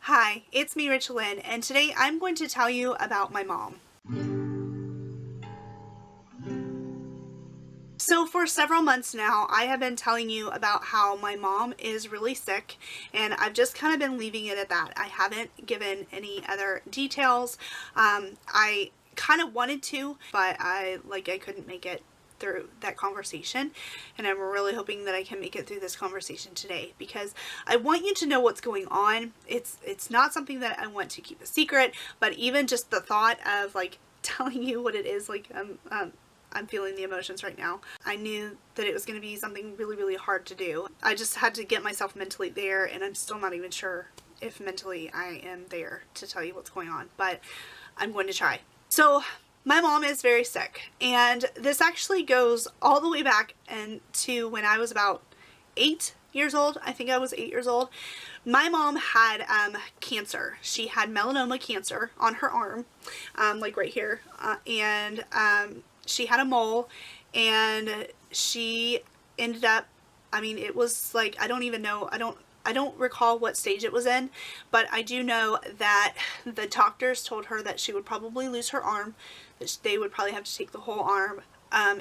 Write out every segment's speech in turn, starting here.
Hi, it's me, Rachel Lynn, and today I'm going to tell you about my mom. So for several months now, I have been telling you about how my mom is really sick, and I've just kind of been leaving it at that. I haven't given any other details. I kind of wanted to, but I couldn't make it through that conversation, and I'm really hoping that I can make it through this conversation today because I want you to know what's going on. It's not something that I want to keep a secret, but even just the thought of telling you what it is, I'm feeling the emotions right now. I knew that it was going to be something really, really hard to do. I just had to get myself mentally there, and I'm still not even sure if mentally I am there to tell you what's going on, but I'm going to try. So my mom is very sick, and this actually goes all the way back to when I was about 8 years old. I think I was 8 years old. My mom had cancer. She had melanoma cancer on her arm, like right here, and she had a mole, and she ended up, it was like, I don't even know, I don't recall what stage it was in, but I do know that the doctors told her that she would probably lose her arm, that they would probably have to take the whole arm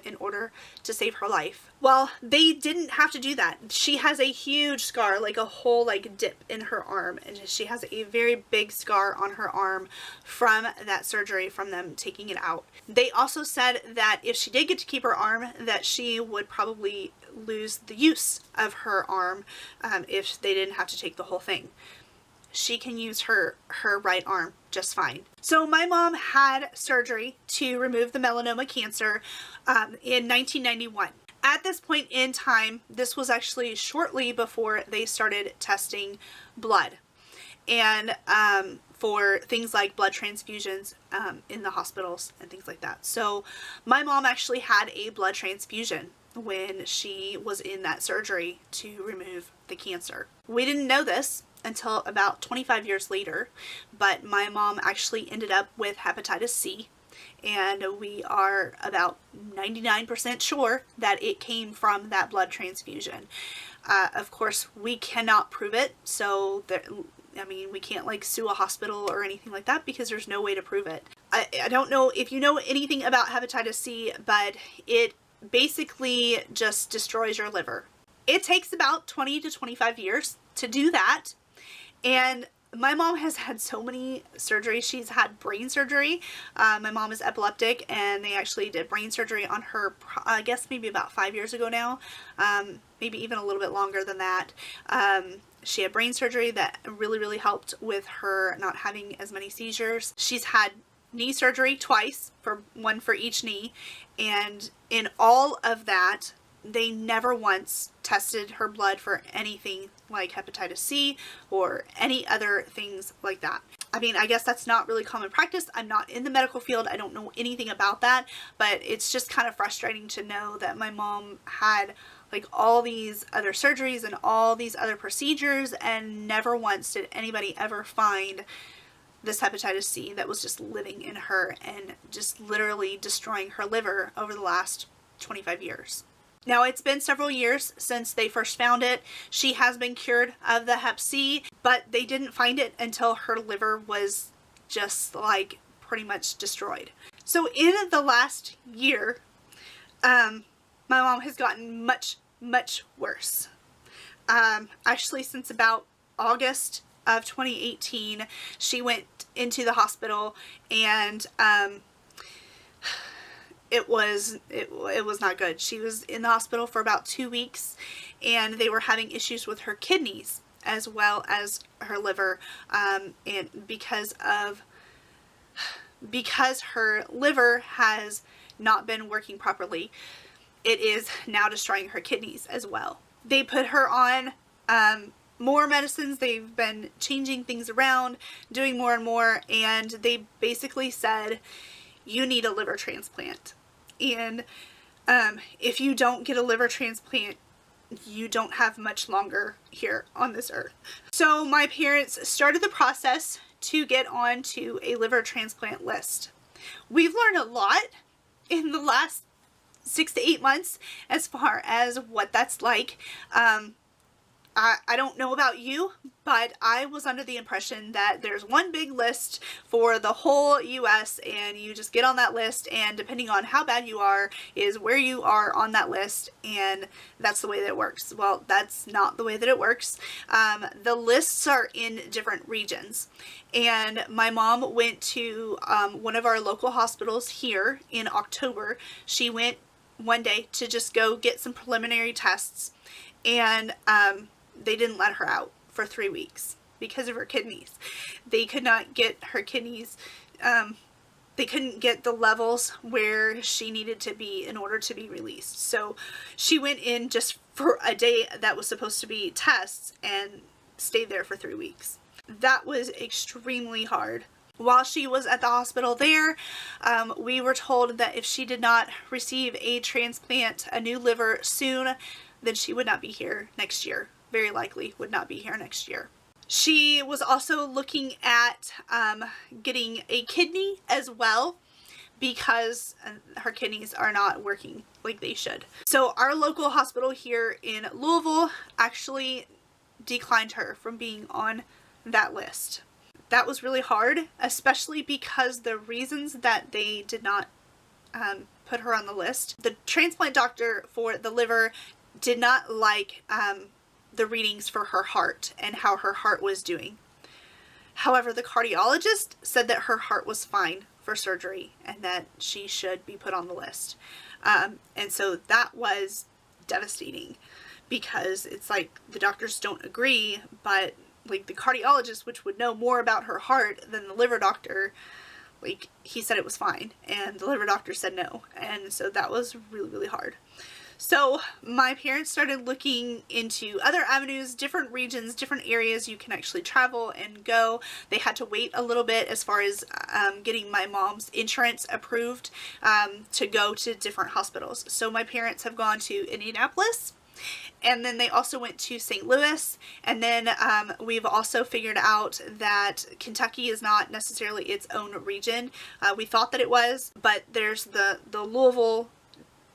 in order to save her life. Well, they didn't have to do that. She has a huge scar, like a whole dip in her arm, and she has a very big scar on her arm from that surgery, from them taking it out. They also said that if she did get to keep her arm, that she would probably lose the use of her arm if they didn't have to take the whole thing. She can use her right arm just fine. So my mom had surgery to remove the melanoma cancer in 1991. At this point in time, this was actually shortly before they started testing blood and for things like blood transfusions in the hospitals and things like that. So my mom actually had a blood transfusion when she was in that surgery to remove the cancer. We didn't know this until about 25 years later, but my mom actually ended up with hepatitis C, and we are about 99% sure that it came from that blood transfusion. Of course, we cannot prove it, so we can't sue a hospital or anything like that because there's no way to prove it. I don't know if you know anything about hepatitis C, but it basically just destroys your liver. It takes about 20 to 25 years to do that. And my mom has had so many surgeries. She's had brain surgery. My mom is epileptic, and they actually did brain surgery on her, I guess maybe about 5 years ago now, maybe even a little bit longer than that. She had brain surgery that really, really helped with her not having as many seizures. She's had knee surgery twice, one for each knee, and in all of that, they never once tested her blood for anything like hepatitis C or any other things like that. I guess that's not really common practice. I'm not in the medical field. I don't know anything about that, but it's just kind of frustrating to know that my mom had all these other surgeries and all these other procedures, and never once did anybody ever find this hepatitis C that was just living in her and just literally destroying her liver over the last 25 years. Now, it's been several years since they first found it. She has been cured of the hep C, but they didn't find it until her liver was just pretty much destroyed. So in the last year, my mom has gotten much, much worse. Actually, since about August of 2018, she went into the hospital, and it was not good. She was in the hospital for about 2 weeks, and they were having issues with her kidneys as well as her liver, and because her liver has not been working properly, it is now destroying her kidneys as well. They put her on more medicines. They've been changing things around, doing more and more, and they basically said, you need a liver transplant. And if you don't get a liver transplant, you don't have much longer here on this earth. So my parents started the process to get onto a liver transplant list. We've learned a lot in the last 6 to 8 months as far as what that's like. I don't know about you, but I was under the impression that there's one big list for the whole US, and you just get on that list, and depending on how bad you are is where you are on that list, and that's the way that it works. Well, that's not the way that it works. The lists are in different regions, and my mom went to one of our local hospitals here in October. She went one day to just go get some preliminary tests, and they didn't let her out for 3 weeks because of her kidneys. They could not get her kidneys, they couldn't get the levels where she needed to be in order to be released. So she went in just for a day that was supposed to be tests and stayed there for 3 weeks. That was extremely hard. While she was at the hospital there, we were told that if she did not receive a transplant, a new liver soon, then she would not be here next year. Very likely would not be here next year. She was also looking at getting a kidney as well, because her kidneys are not working like they should. So our local hospital here in Louisville actually declined her from being on that list. That was really hard, especially because the reasons that they did not put her on the list. The transplant doctor for the liver did not like the readings for her heart and how her heart was doing. However, the cardiologist said that her heart was fine for surgery and that she should be put on the list. And so that was devastating, because it's like the doctors don't agree, but like the cardiologist, which would know more about her heart than the liver doctor, like he said it was fine, and the liver doctor said no. And so that was really, really hard. So my parents started looking into other avenues, different regions, different areas you can actually travel and go. They had to wait a little bit as far as getting my mom's insurance approved to go to different hospitals. So my parents have gone to Indianapolis, and then they also went to St. Louis, and then we've also figured out that Kentucky is not necessarily its own region. We thought that it was, but there's the Louisville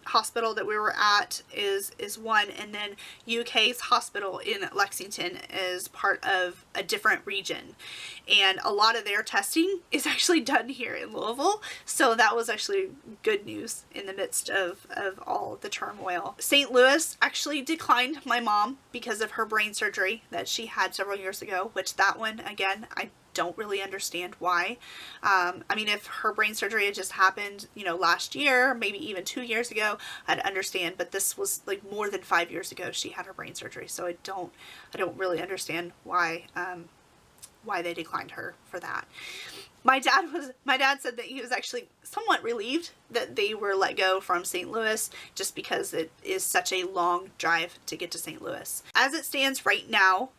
hospital that we were at is one, and then UK's hospital in Lexington is part of a different region, and a lot of their testing is actually done here in Louisville. So that was actually good news in the midst of all the turmoil. St. Louis actually declined my mom because of her brain surgery that she had several years ago, which that one, again, I don't really understand why. I mean, if her brain surgery had just happened, you know, last year, maybe even 2 years ago, I'd understand, but this was like more than 5 years ago she had her brain surgery, so I don't really understand why they declined her for that. My dad said that he was actually somewhat relieved that they were let go from St. Louis, just because it is such a long drive to get to St. Louis. As it stands right now,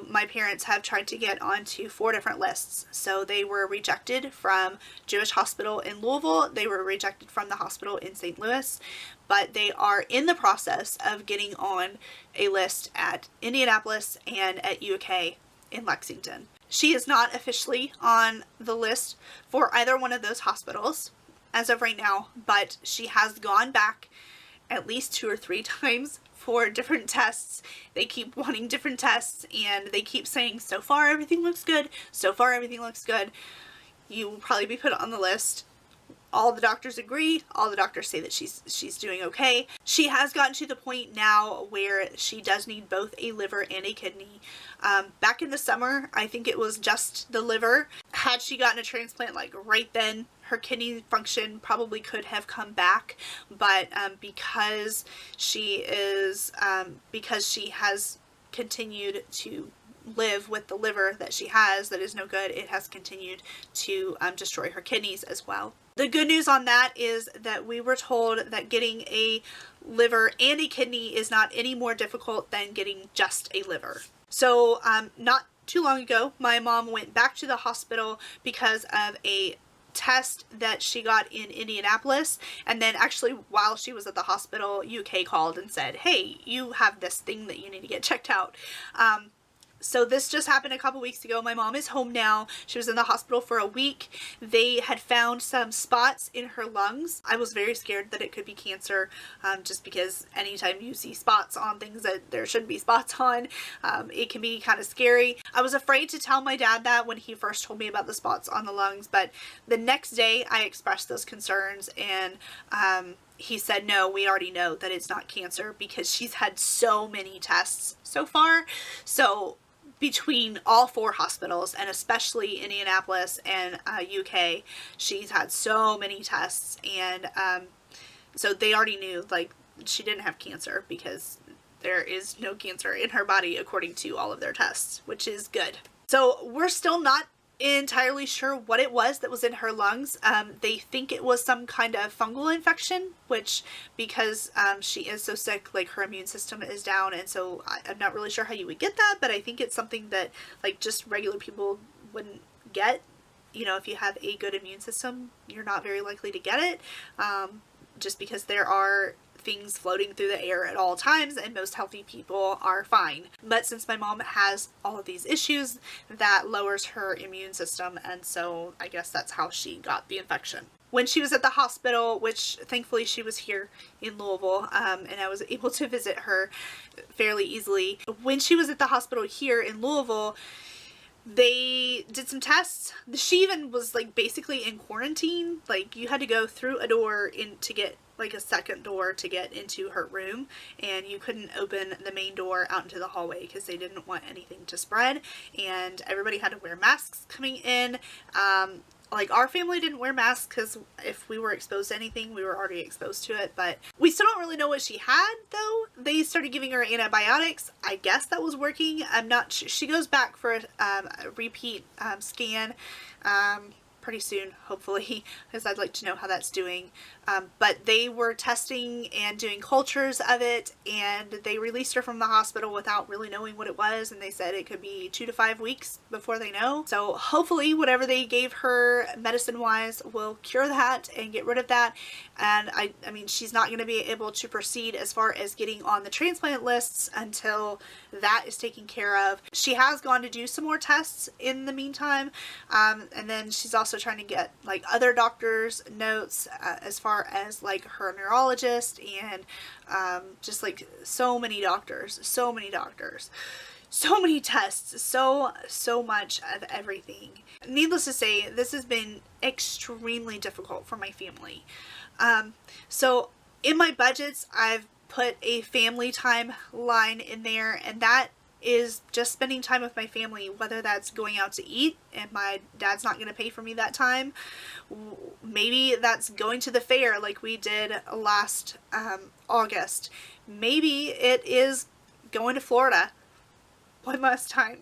my parents have tried to get onto 4 different lists. So they were rejected from Jewish Hospital in Louisville. They were rejected from the hospital in St. Louis, but they are in the process of getting on a list at Indianapolis and at UK in Lexington. She is not officially on the list for either one of those hospitals as of right now, but she has gone back at least 2 or 3 times for different tests. They keep wanting different tests, and they keep saying, so far everything looks good, so far everything looks good, you will probably be put on the list. All the doctors agree. All the doctors say that she's doing okay. She has gotten to the point now where she does need both a liver and a kidney. Back in the summer, I think it was just the liver. Had she gotten a transplant like right then, her kidney function probably could have come back, but because she has continued to live with the liver that she has that is no good, it has continued to destroy her kidneys as well. The good news on that is that we were told that getting a liver and a kidney is not any more difficult than getting just a liver. So not too long ago, my mom went back to the hospital because of a test that she got in Indianapolis, and then actually while she was at the hospital, UK called and said, hey, you have this thing that you need to get checked out. So this just happened a couple weeks ago. My mom is home now. She was in the hospital for a week. They had found some spots in her lungs. I was very scared that it could be cancer, just because anytime you see spots on things that there shouldn't be spots on, it can be kind of scary. I was afraid to tell my dad that when he first told me about the spots on the lungs, but the next day I expressed those concerns, and he said, no, we already know that it's not cancer because she's had so many tests so far. So between all 4 hospitals, and especially Indianapolis and UK, she's had so many tests, and so they already knew, like, she didn't have cancer because there is no cancer in her body according to all of their tests, which is good. So we're still not entirely sure what it was that was in her lungs. They think it was some kind of fungal infection, which, because she is so sick, like, her immune system is down, and so I'm not really sure how you would get that, but I think it's something that, like, just regular people wouldn't get. You know, if you have a good immune system, you're not very likely to get it, just because there are things floating through the air at all times, and most healthy people are fine. But since my mom has all of these issues, that lowers her immune system, and so I guess that's how she got the infection. When she was at the hospital, which thankfully she was here in Louisville, and I was able to visit her fairly easily. When she was at the hospital here in Louisville, they did some tests. She even was, like, basically in quarantine. Like, you had to go through a door in to get, like, a second door to get into her room, and you couldn't open the main door out into the hallway because they didn't want anything to spread, and everybody had to wear masks coming in. Like, our family didn't wear masks because if we were exposed to anything, we were already exposed to it, but we still don't really know what she had, though. They started giving her antibiotics. I guess that was working. I'm not sure. She goes back for a repeat scan pretty soon, hopefully, because I'd like to know how that's doing. But they were testing and doing cultures of it, and they released her from the hospital without really knowing what it was, and they said it could be 2 to 5 weeks before they know. So hopefully whatever they gave her medicine-wise will cure that and get rid of that. And I mean, she's not going to be able to proceed as far as getting on the transplant lists until that is taken care of. She has gone to do some more tests in the meantime, and then she's also trying to get, like, other doctors' notes as far as, like, her neurologist, and just, like, so many doctors, so many tests, so much of everything. Needless to say, this has been extremely difficult for my family. So in my budgets, I've put a family time line in there, and that is just spending time with my family, whether that's going out to eat and my dad's not going to pay for me that time. Maybe that's going to the fair like we did last August. Maybe it is going to Florida one last time.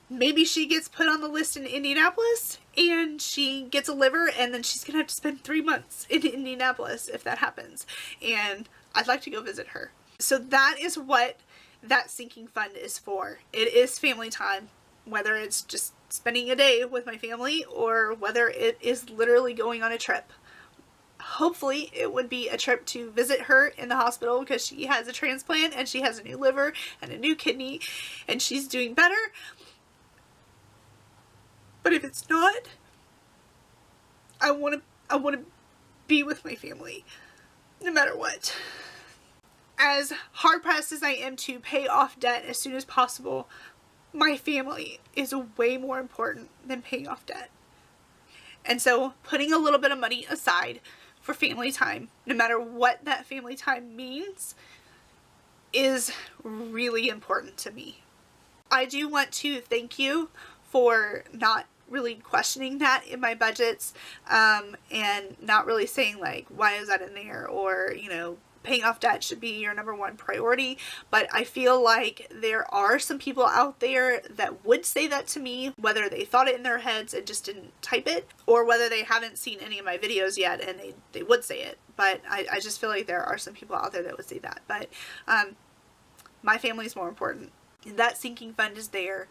Maybe she gets put on the list in Indianapolis and she gets a liver, and then she's gonna have to spend 3 months in Indianapolis if that happens, and I'd like to go visit her. So that is what that sinking fund is for. It is family time, whether it's just spending a day with my family or whether it is literally going on a trip. Hopefully it would be a trip to visit her in the hospital because she has a transplant and she has a new liver and a new kidney and she's doing better. But if it's not, I want to be with my family no matter what. As hard pressed as I am to pay off debt as soon as possible, my family is way more important than paying off debt. And so putting a little bit of money aside for family time, no matter what that family time means, is really important to me. I do want to thank you for not really questioning that in my budgets, and not really saying, like, why is that in there, or, you know, paying off debt should be your #1 priority. But I feel like there are some people out there that would say that to me, whether they thought it in their heads and just didn't type it, or whether they haven't seen any of my videos yet and they would say it. But I just feel like there are some people out there that would say that. But my family is more important. And that sinking fund is there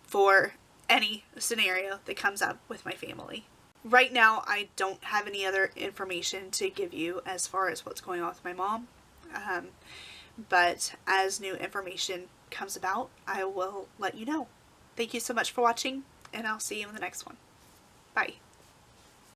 for any scenario that comes up with my family. Right now, I don't have any other information to give you as far as what's going on with my mom. But as new information comes about, I will let you know. Thank you so much for watching, and I'll see you in the next one. Bye.